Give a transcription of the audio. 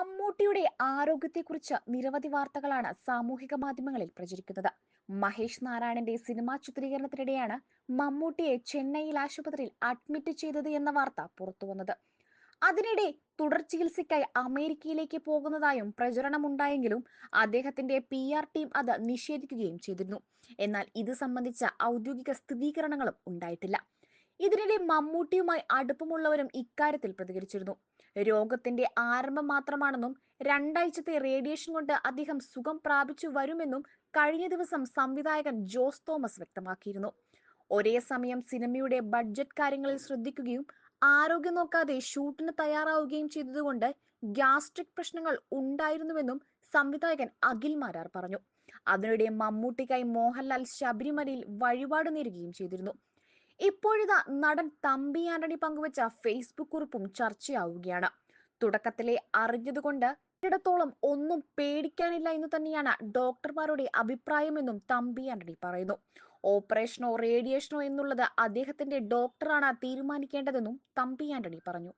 മമ്മൂട്ടിയുടെ ആരോഗ്യത്തെക്കുറിച്ച് നിരവധി വാർത്തകളാണ് സാമൂഹിക മാധ്യമങ്ങളിൽ പ്രചരിക്കുന്നത്. മഹേഷ് നാരായണന്റെ സിനിമാ ചിത്രീകരണത്തിനിടെയാണ് മമ്മൂട്ടിയെ ചെന്നൈയിൽ ആശുപത്രിയിൽ അഡ്മിറ്റ് ചെയ്തത് എന്ന വാർത്ത പുറത്തുവന്നത്. അതിനിടെ തുടർ ചികിത്സയ്ക്കായി അമേരിക്കയിലേക്ക് പോകുന്നതായും പ്രചരണമുണ്ടായെങ്കിലും അദ്ദേഹത്തിന്റെ PR ടീം അത് നിഷേധിക്കുകയും ചെയ്തിരുന്നു. എന്നാൽ ഇത് സംബന്ധിച്ച ഔദ്യോഗിക സ്ഥിരീകരണങ്ങളും ഉണ്ടായിട്ടില്ല. ഇതിനിടെ മമ്മൂട്ടിയുമായി അടുപ്പമുള്ളവരും ഇക്കാര്യത്തിൽ പ്രതികരിച്ചിരുന്നു. രോഗത്തിന്റെ ആരംഭം മാത്രമാണെന്നും 2 ആഴ്ചത്തെ റേഡിയേഷൻ കൊണ്ട് അദ്ദേഹം സുഖം പ്രാപിച്ചു വരുമെന്നും കഴിഞ്ഞ ദിവസം സംവിധായകൻ ജോസ് തോമസ് വ്യക്തമാക്കിയിരുന്നു. ഒരേ സമയം സിനിമയുടെ ബഡ്ജറ്റ് കാര്യങ്ങളിൽ ശ്രദ്ധിക്കുകയും ആരോഗ്യം നോക്കാതെ ഷൂട്ടിന് തയ്യാറാവുകയും ചെയ്തതുകൊണ്ട് ഗ്യാസ്ട്രിക് പ്രശ്നങ്ങൾ ഉണ്ടായിരുന്നുവെന്നും സംവിധായകൻ അഖിൽ മാരാർ പറഞ്ഞു. അതിനിടെ മമ്മൂട്ടിക്കായി മോഹൻലാൽ ശബരിമലയിൽ വഴിപാട് നേരുകയും ചെയ്തിരുന്നു. ഇപ്പോഴിതാ നടൻ തമ്പി ആന്റണി പങ്കുവച്ച ഫേസ്ബുക്ക് കുറിപ്പും ചർച്ചയാവുകയാണ്. തുടക്കത്തിലെ അറിഞ്ഞതുകൊണ്ട് ഇടത്തോളം ഒന്നും പേടിക്കാനില്ല എന്ന് തന്നെയാണ് ഡോക്ടർമാരുടെ അഭിപ്രായമെന്നും തമ്പി ആന്റണി പറയുന്നു. ഓപ്പറേഷനോ റേഡിയേഷനോ എന്നുള്ളത് അദ്ദേഹത്തിന്റെ ഡോക്ടറാണ് തീരുമാനിക്കേണ്ടതെന്നും തമ്പി ആന്റണി പറഞ്ഞു.